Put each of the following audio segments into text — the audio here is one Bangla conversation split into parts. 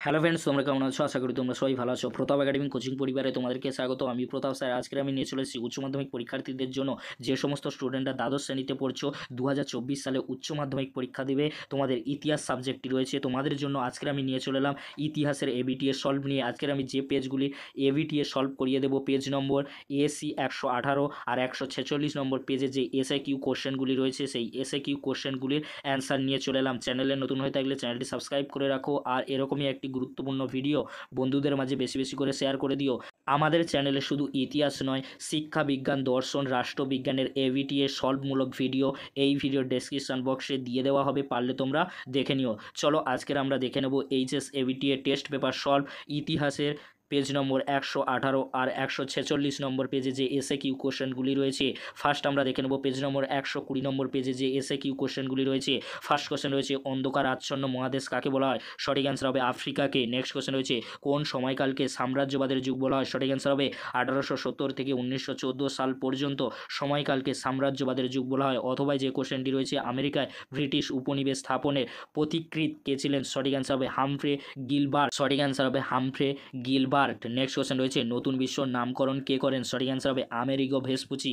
হ্যালো ফ্রেন্ডস, তোমরা কেমন আছো? আশা করি তোমরা সবাই ভালো আছো। প্রতাপ একাডেমি কোচিং পরিবারে তোমাদেরকে স্বাগত। আমি প্রতাপ স্যার। আজকে আমি নিয়ে চলে এসেছি উচ্চ মাধ্যমিক পরীক্ষার্থীদের জন্য। যে সমস্ত স্টুডেন্টরা দ্বাদশ শ্রেণীতে পড়ছো, 2024 সালে উচ্চ মাধ্যমিক পরীক্ষা দেবে, তোমাদের ইতিহাস সাবজেক্টটি রয়েছে। তোমাদের জন্য আজকে আমি নিয়ে চলে এলাম ইতিহাসের এবিটিএ সলভ নিয়ে। আজকে আমি যে পেজগুলি এবিটিএ সলভ করিয়ে দেবো, পেজ নম্বর এসি 118 আর 146 নম্বর পেজে যে এসএ কিউ কোশ্চেনগুলি রয়েছে, সেই এসএ কিউ কোশ্চেনগুলির অ্যান্সার নিয়ে চলে এলাম। চ্যানেলে নতুন হয়ে থাকলে চ্যানেলটি সাবস্ক্রাইব করে রাখো, আর এরকমই একটি গুরুত্বপূর্ণ ভিডিও বন্ধুদের মাঝে বেশি বেশি করে শেয়ার করে দিও। আমাদের চ্যানেলে শুধু ইতিহাস নয়, শিক্ষা, বিজ্ঞান, দর্শন, রাষ্ট্রবিজ্ঞানের এভিটিএ সলভমূলক ভিডিও এই ভিডিওর ডেসক্রিপশন বক্সে দিয়ে দেওয়া হবে, পারলে তোমরা দেখে নিও। চলো আজকের আমরা দেখে নেব এইচএস এভিটিএ টেস্ট পেপার সলভ ইতিহাসের পেজ নম্বর 118 আর 146 নম্বর পেজে যে এসএ কিউ কোশ্চেনগুলি রয়েছে। ফার্স্ট আমরা দেখে নেব পেজ নম্বর 120 নম্বর পেজে যে এসএ কিউ কোশ্চেনগুলি রয়েছে। ফার্স্ট কোশ্চেন রয়েছে, অন্ধকার আচ্ছন্ন মহাদেশ কাকে বলা হয়? সঠিক অ্যান্সার হবে আফ্রিকাকে। নেক্সট কোশ্চেন রয়েছে, কোন সময়কালকে সাম্রাজ্যবাদের যুগ বলা হয়? সঠিক অ্যান্সার হবে 1870 থেকে 1914 সাল পর্যন্ত সময়কালকে সাম্রাজ্যবাদের যুগ বলা হয়। অথবা যে কোশ্চেনটি রয়েছে, আমেরিকায় ব্রিটিশ উপনিবেশ স্থাপনের পথিকৃৎ কে ছিলেন? সঠিক অ্যান্সার হবে হামফ্রে গিলবার্ট। সঠিক অ্যান্সার হবে হামফ্রে গিলবার্ট। নেক্সট কোশ্চেন রয়েছে, নতুন বিশ্বর নামকরণ কে করেন? সঠিক অ্যান্সার হবে আমেরিগো ভেসপুচি।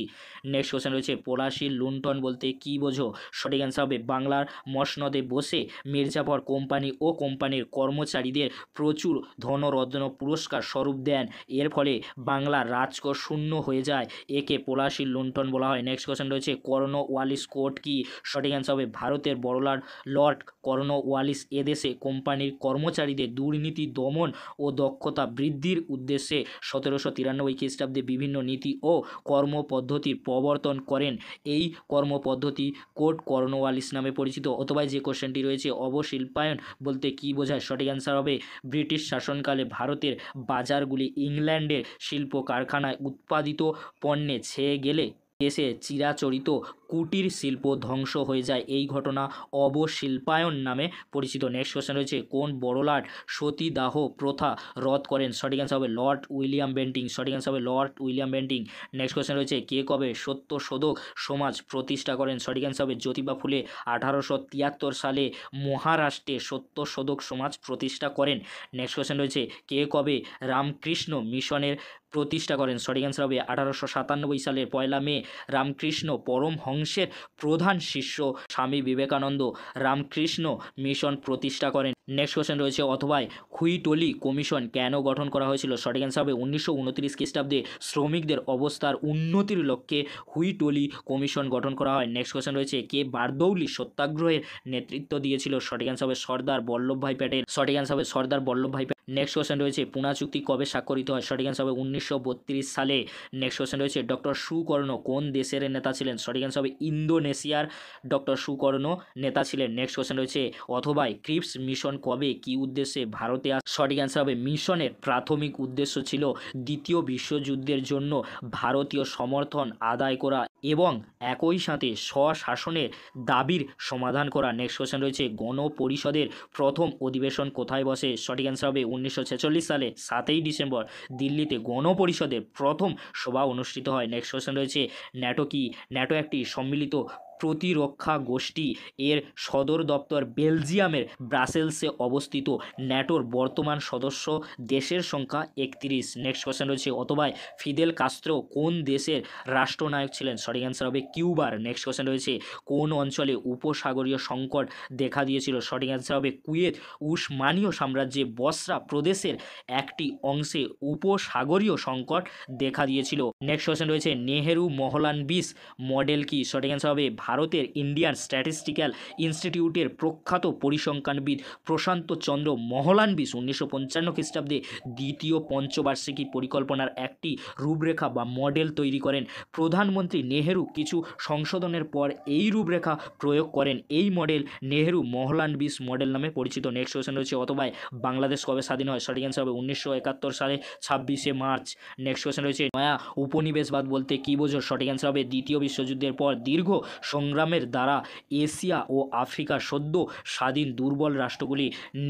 নেক্সট কোশ্চেন রয়েছে, পলাশীর লুণ্ঠন বলতে কি বোঝো? সঠিক অ্যান্সার হবে বাংলার মসনদে বসে মির্জাফর কোম্পানি ও কোম্পানির কর্মচারীদের প্রচুর ধনরত্ন পুরস্কার স্বরূপ দেন। এর ফলে বাংলার রাজকোষ শূন্য হয়ে যায়। একে পলাশীর লুণ্ঠন বলা হয়। নেক্সট কোশ্চেন রয়েছে, কর্নওয়ালিস কোড কি? সঠিক অ্যান্সার হবে ভারতের বড়লাট লর্ড কর্নওয়ালিস এদেশে কোম্পানির কর্মচারীদের দুর্নীতি দমন ও দক্ষতা বৃদ্ধির উদ্দেশ্যে 1793 খ্রিস্টাব্দে বিভিন্ন নীতি ও কর্মপদ্ধতির প্রবর্তন করেন। এই কর্মপদ্ধতি কোড কর্নওয়ালিস নামে পরিচিত। অথবা যে কোশ্চেনটি রয়েছে, অবশিল্পায়ন বলতে কি বোঝায়? সঠিক অ্যান্সার হবে ব্রিটিশ শাসনকালে ভারতের বাজারগুলি ইংল্যান্ডের শিল্প কারখানায় উৎপাদিত পণ্যে ছেয়ে গেলে দেশে চিরাচরিত কুটির শিল্প ধ্বংস হয়ে যায়। এই ঘটনা অবশিল্পায়ন নামে পরিচিত। নেক্সট কোশ্চেন রয়েছে, কোন বড়লাট সতীদাহ প্রথা রদ করেন? সঠিক অ্যান্সার হবে লর্ড উইলিয়াম বেন্টিং। সঠিক অ্যান্সার হবে Lord William Bentinck. Next question রয়েছে, কে কবে সত্যশোধক সমাজ প্রতিষ্ঠা করেন? সঠিক অ্যান্সার হবে জ্যোতিবা ফুলে 1873 সালে মহারাষ্ট্রে সত্যশোধক সমাজ প্রতিষ্ঠা করেন। নেক্সট কোশ্চেন রয়েছে, কে কবে রামকৃষ্ণ মিশনের প্রতিষ্ঠা করেন? সঠিক অ্যান্সার হবে 1897 সালের 1 মে। রামকৃষ্ণ পরমহংসের প্রধান শিষ্য স্বামী বিবেকানন্দ রামকৃষ্ণ মিশন প্রতিষ্ঠা করেন। নেক্সট কোশ্চেন রয়েছে, অথবা হুইটলি কমিশন কেন গঠন করা হয়েছিল? সঠিক অ্যান্সার হবে 1929 খ্রিস্টাব্দে শ্রমিকদের অবস্থার উন্নতির লক্ষ্যে হুইটলি কমিশন গঠন করা হয়। নেক্সট কোশ্চেন রয়েছে, কে বারদৌলি সত্যাগ্রহের নেতৃত্ব দিয়েছিল? সঠিক অ্যান্সার হবে সর্দার বল্লভভাই প্যাটেল। সঠিক অ্যান্সার হবে সর্দার বল্লভভাই প্যাটেল। নেক্সট কোশ্চেন রয়েছে, পুনা চুক্তি কবে স্বাক্ষরিত হয়? সঠিক অ্যান্সার হবে 1932 সালে। নেক্সট কোশ্চেন রয়েছে, ডক্টর সুকর্ণ কোন দেশের নেতা ছিলেন? সঠিক অ্যান্সার হবে ইন্দোনেশিয়ার ডক্টর সুকর্ণ নেতা ছিলেন। নেক্সট কোশ্চেন রয়েছে, অথবা ক্রিপস মিশন কবে কি উদ্দেশ্যে ভারতে আসে? সঠিক অ্যান্সার হবে মিশনের প্রাথমিক উদ্দেশ্য ছিল দ্বিতীয় বিশ্বযুদ্ধের জন্য ভারতীয় সমর্থন আদায় করা এবং একই সাথে স্বশাসনের দাবির সমাধান করা। নেক্সট কোশ্চেন রয়েছে, গণপরিষদের প্রথম অধিবেশন কোথায় বসে? সঠিক অ্যান্সার হবে 1946 সালে 7ই ডিসেম্বর দিল্লিতে গণপরিষদের প্রথম সভা অনুষ্ঠিত হয়। নেক্সট কোশ্চেন রয়েছে, ন্যাটো কি? ন্যাটো একটি সম্মিলিত প্রতিরক্ষা গোষ্ঠী। এর সদর দপ্তর বেলজিয়ামের ব্রাসেলসে অবস্থিত। ন্যাটোর বর্তমান সদস্য দেশের সংখ্যা 31। নেক্সট কোশ্চেন রয়েছে, অথবা ফিদেল কাস্ত্রো কোন দেশের রাষ্ট্রনায়ক ছিলেন? সঠিক অ্যান্সার হবে কিউবার। নেক্সট কোশ্চেন রয়েছে, কোন অঞ্চলে উপসাগরীয় সংকট দেখা দিয়েছিল? সঠিক অ্যান্সার হবে কুয়েত। উসমানীয় সাম্রাজ্যে বসরা প্রদেশের একটি অংশে উপসাগরীয় সংকট দেখা দিয়েছিল। নেক্সট কোশ্চেন রয়েছে, নেহেরু মহলানবিশ মডেল কি? সঠিক অ্যান্সার হবে ভারতের ইন্ডিয়ান স্ট্যাটিস্টিক্যাল ইনস্টিটিউটের প্রখ্যাত পরিসংখ্যানবিদ প্রশান্ত চন্দ্র মহলানবিশ 1955 খ্রিস্টাব্দে দ্বিতীয় পঞ্চবার্ষিকী পরিকল্পনার একটি রূপরেখা বা মডেল তৈরি করেন। প্রধানমন্ত্রী নেহেরু কিছু সংশোধনের পর এই রূপরেখা প্রয়োগ করেন। এই মডেল নেহেরু মহলানবিশ মডেল নামে পরিচিত। নেক্সট কোশ্চেন রয়েছে, অথবা বাংলাদেশ কবে স্বাধীন হয়? সঠিক অ্যান্সার হবে 1971 সালে 26শে মার্চ। নেক্সট কোশ্চেন রয়েছে, নয়া উপনিবেশবাদ বলতে কি বোঝো? সঠিক অ্যান্সার হবে দ্বিতীয় বিশ্বযুদ্ধের পর দীর্ঘ সংগ্রামের দ্বারা এশিয়া ও আফ্রিকার সদ্য স্বাধীন দুর্বল রাষ্ট্রগুলি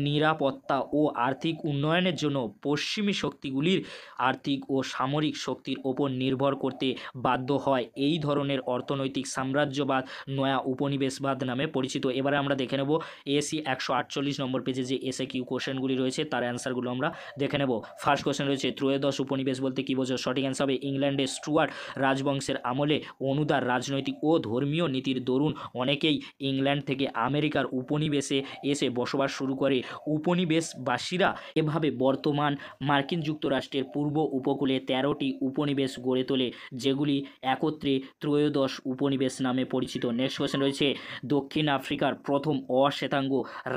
নিরাপত্তা ও আর্থিক উন্নয়নের জন্য পশ্চিমী শক্তিগুলির আর্থিক ও সামরিক শক্তির ওপর নির্ভর করতে বাধ্য হয়। এই ধরনের অর্থনৈতিক সাম্রাজ্যবাদ নয়া উপনিবেশবাদ নামে পরিচিত। এবারে আমরা দেখে নেব এসি 148 নম্বর পেজে যে এসে কিউ কোশ্চেনগুলি রয়েছে তার অ্যান্সারগুলো আমরা দেখে নেব। ফার্স্ট কোশ্চেন রয়েছে ত্রয়োদশ উপনিবেশ বলতে কী বোঝো? সঠিক অ্যান্সার হবে ইংল্যান্ডে স্টুয়ার্ট রাজবংশের আমলে অনুদার রাজনৈতিক ও ধর্মীয় নীতির দরুন অনেকেই ইংল্যান্ড থেকে আমেরিকার উপনিবেশে এসে বসবাস শুরু করে। উপনিবেশবাসীরা এভাবে বর্তমান মার্কিন যুক্তরাষ্ট্রের পূর্ব উপকূলে 13টি উপনিবেশ গড়ে তোলে, যেগুলি একত্রে ত্রয়োদশ উপনিবেশ নামে পরিচিত। নেক্সট কোশ্চেন রয়েছে দক্ষিণ আফ্রিকার প্রথম অশ্বেতাঙ্গ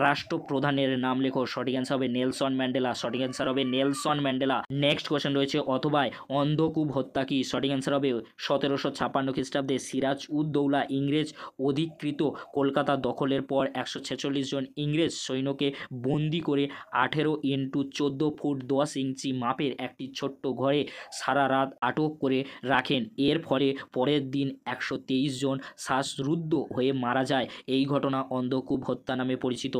রাষ্ট্রপ্রধানের নাম লেখো। সঠিক অ্যান্সার হবে নেলসন ম্যান্ডেলা। সঠিক অ্যান্সার হবে নেলসন ম্যান্ডেলা। নেক্সট কোশ্চেন রয়েছে অথবায় অন্ধকূপ হত্যা কি? সঠিক অ্যান্সার হবে 1756 খ্রিস্টাব্দে সিরাজ উদ দৌলা ইংরেজ অধিকৃত কলকাতা দখলের পর 146 জন ইংরেজ সৈন্যকে বন্দি করে 18x14 ফুট 10 ইঞ্চি মাপের একটি ছোট্ট ঘরে সারা রাত আটক করে রাখেন। এর ফলে পরের দিন 123 জন শ্বাসরুদ্ধ হয়ে মারা যায়। এই ঘটনা অন্ধকূপ হত্যা নামে পরিচিত।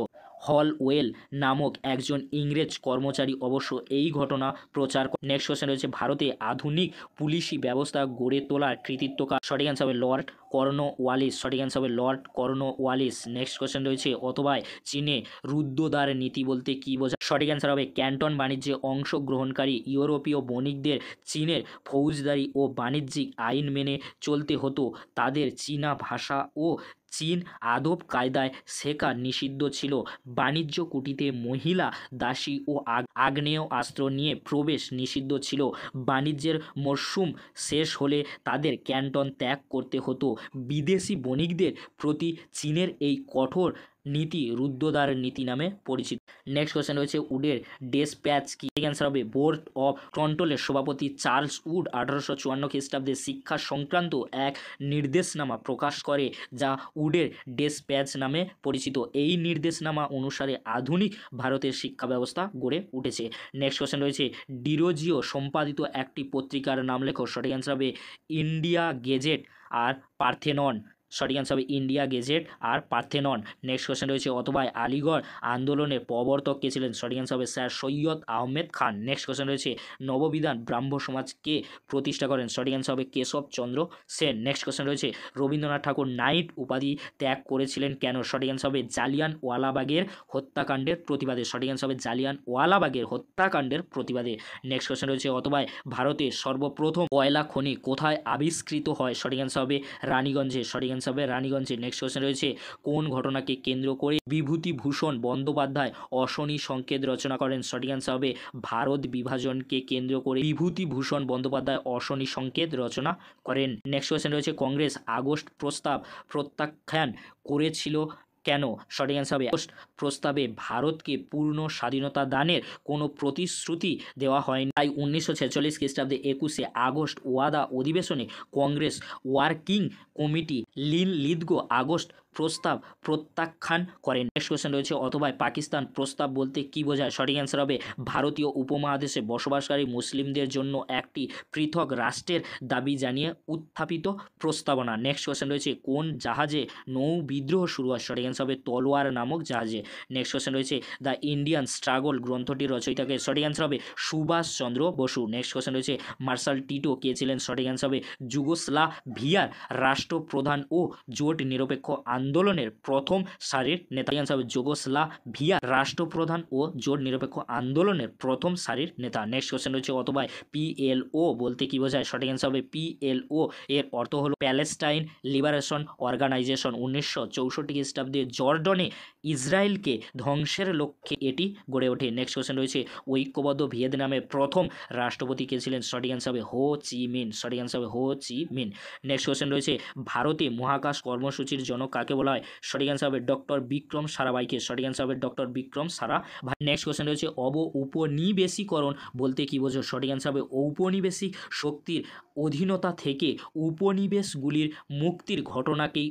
হলওয়েল নামক একজন ইংরেজ কর্মচারী অবশ্য এই ঘটনা প্রচার। নেক্সট কোশ্চেন রয়েছে ভারতে আধুনিক পুলিশি ব্যবস্থা গড়ে তোলার কৃতিত্ব কার? সঠিক অ্যান্সার হবে লর্ড কর্নওয়ালিস। সঠিক অ্যান্সার হবে লর্ড কর্নওয়ালিস। নেক্সট কোশ্চেন রয়েছে অথবায় চীনে রুদ্ধদ্বার নীতি বলতে কী বোঝায়? সঠিক অ্যান্সার হবে ক্যান্টন বাণিজ্যে অংশগ্রহণকারী ইউরোপীয় বণিকদের চীনের ফৌজদারি ও বাণিজ্যিক আইন মেনে চলতে হতো। তাদের চীনা ভাষা ও চীন আদব কায়দায় শেখা নিষিদ্ধ ছিল। বাণিজ্য কুটিতে মহিলা দাসী ও আগ্নেয় অস্ত্র নিয়ে প্রবেশ নিষিদ্ধ ছিল। বাণিজ্যের মরশুম শেষ হলে তাদের ক্যান্টন ত্যাগ করতে হতো। বিদেশি বণিকদের প্রতি চীনের এই কঠোর নীতি রুদ্ধদ্বার নীতি নামে পরিচিত। নেক্সট কোশ্চেন রয়েছে উডের ডেসপ্যাচ কি? অ্যান্সার হবে বোর্ড অফ কন্ট্রোলের সভাপতি চার্লস উড 1854 খ্রিস্টাব্দে শিক্ষা সংক্রান্ত এক নির্দেশনামা প্রকাশ করে, যা উডের ডেসপ্যাচ নামে পরিচিত। এই নির্দেশনামা অনুসারে আধুনিক ভারতের শিক্ষা ব্যবস্থা গড়ে উঠেছে। নেক্সট কোশ্চেন রয়েছে ডিরোজিও সম্পাদিত একটি পত্রিকার নাম লেখো। সঠিক অ্যান্সার হবে ইন্ডিয়া গেজেট আর পার্থেনন। সঠিক অ্যান্সার হবে ইন্ডিয়া গেজেট আর পার্থেনন। নেক্সট কোশ্চেন রয়েছে অথবায় আলিগড় আন্দোলনের প্রবর্তক কে ছিলেন? সঠিক অ্যান্সার হবে sir Syed Ahmed Khan. Next question রয়েছে নববিধান ব্রাহ্ম সমাজকে প্রতিষ্ঠা করেন? সঠিক অ্যান্সার হবে কেশবচন্দ্র সেন। নেক্সট কোশ্চেন রয়েছে রবীন্দ্রনাথ ঠাকুর নাইট উপাধি ত্যাগ করেছিলেন কেন? সঠিক অ্যান্সার হবে জালিয়ানওয়ালাবাগের হত্যাকাণ্ডের প্রতিবাদে। সঠিক অ্যান্সার হবে জালিয়ানওয়ালাবাগের হত্যাকাণ্ডের প্রতিবাদে। নেক্সট কোশ্চেন রয়েছে অথবায় ভারতের সর্বপ্রথম কয়লা খনি কোথায় আবিষ্কৃত হয়? সঠিক অ্যান্সার হবে রানীগঞ্জে। সঠিক অ্যান্সার হবে রানীগঞ্জে। নেক্সট কোশ্চেন রয়েছে কোন ঘটনাকে কেন্দ্র করে বিভূতিভূষণ বন্দ্যোপাধ্যায় অশনি সংকেত রচনা করেন? সঠিক অ্যান্সার হবে ভারত বিভাজনকে কেন্দ্র করে বিভূতিভূষণ বন্দ্যোপাধ্যায় অশনি সংকেত রচনা করেন। নেক্সট কোশ্চেন রয়েছে কংগ্রেস আগস্ট প্রস্তাব প্রত্যাখ্যান করেছিল কেন? সঠিক অ্যান্সার হবে আগস্ট প্রস্তাবে ভারতকে পূর্ণ স্বাধীনতা দানের কোনো প্রতিশ্রুতি দেওয়া হয়নি। তাই 1946 খ্রিস্টাব্দে 21শে আগস্ট ওয়াদা অধিবেশনে কংগ্রেস ওয়ার্কিং কমিটি লিদগো আগস্ট প্রস্তাব প্রত্যাখ্যান করেন। নেক্সট কোশ্চেন রয়েছে অথবা পাকিস্তান প্রস্তাব বলতে কী বোঝায়? সঠিক অ্যান্সার হবে ভারতীয় উপমহাদেশে বসবাসকারী মুসলিমদের জন্য একটি পৃথক রাষ্ট্রের দাবি জানিয়ে উত্থাপিত প্রস্তাবনা। নেক্সট কোশ্চেন রয়েছে কোন জাহাজে নৌ বিদ্রোহ শুরু হয়? সঠিক অ্যান্সার হবে তলোয়ার নামক জাহাজে। নেক্সট কোশ্চেন রয়েছে দ্য ইন্ডিয়ান স্ট্রাগল গ্রন্থটির রচয়িতাকে? সঠিক অ্যান্সার হবে সুভাষচন্দ্র বসু। নেক্সট কোশ্চেন রয়েছে মার্শাল টিটো কে ছিলেন? সঠিক অ্যান্সার হবে যুগোস্লাভিয়ার রাষ্ট্রপ্রধান ও জোট নিরপেক্ষ আন্দোলনের প্রথম সারির নেতা। অ্যান্সার হবে যুগোস্লাভিয়ার রাষ্ট্রপ্রধান ও জোট নিরপেক্ষ আন্দোলনের প্রথম সারির নেতা। নেক্সট কোশ্চেন রয়েছে অথবা পিএলও বলতে কি বোঝায়? সঠিক অ্যান্সার হবে পিএলও এর অর্থ হলো প্যালেস্টাইন লিবারেশন অর্গানাইজেশন। 1964 খ্রিস্টাব্দে জর্ডনে ইসরায়েলকে ধ্বংসের লক্ষ্যে এটি গড়ে ওঠে। নেক্সট কোশ্চেন রয়েছে ঐক্যবদ্ধ ভিয়েতনামের প্রথম রাষ্ট্রপতি কে ছিলেন? সঠিক অ্যান্সার হবে হো চি মিন। সঠিক অ্যান্সার হবে হো চি মিন। নেক্সট কোশ্চেন রয়েছে ভারতে মহাকাশ কর্মসূচির জনক কাকে বলা হয়? সঠিক অ্যান্সার হবে ডক্টর বিক্রম সারাভাইকে। সঠিক অ্যান্সার হবে doctor Vikram Sarabhai. Next question রয়েছে উপনিবেশিকরণ বলতে কি বোঝো? সঠিক অ্যান্সার হবে ঔপনিবেশিক শক্তির অধীনতা থেকে উপনিবেশগুলির মুক্তির ঘটনাকেই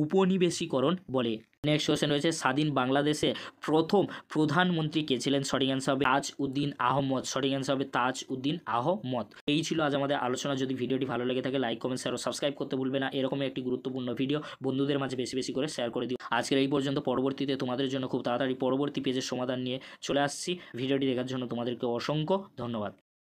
উপনিবেশিকরণ বলে। নেক্সট কোয়েশ্চেন রয়েছে স্বাধীন বাংলাদেশে প্রথম প্রধানমন্ত্রী কে ছিলেন? সঠিক অ্যান্সার হবে তাজ উদ্দিন আহমদ। সঠিক অ্যান্সার হবে তাজ উদ্দিন আহমদ। এই ছিল আজ আমাদের আলোচনা। যদি ভিডিওটি ভালো লেগে থাকে লাইক কমেন্ট শেয়ার ও সাবস্ক্রাইব করতে ভুলবে না। এরকমই একটি গুরুত্বপূর্ণ ভিডিও বন্ধুদের মাঝে বেশি বেশি করে শেয়ার করে দিও। আজকের এই পর্যন্ত। পরবর্তীতে তোমাদের জন্য খুব তাড়াতাড়ি পরবর্তী পেজের সমাধান নিয়ে চলে আসছি। ভিডিওটি দেখার জন্য তোমাদেরকে অসংখ্য ধন্যবাদ।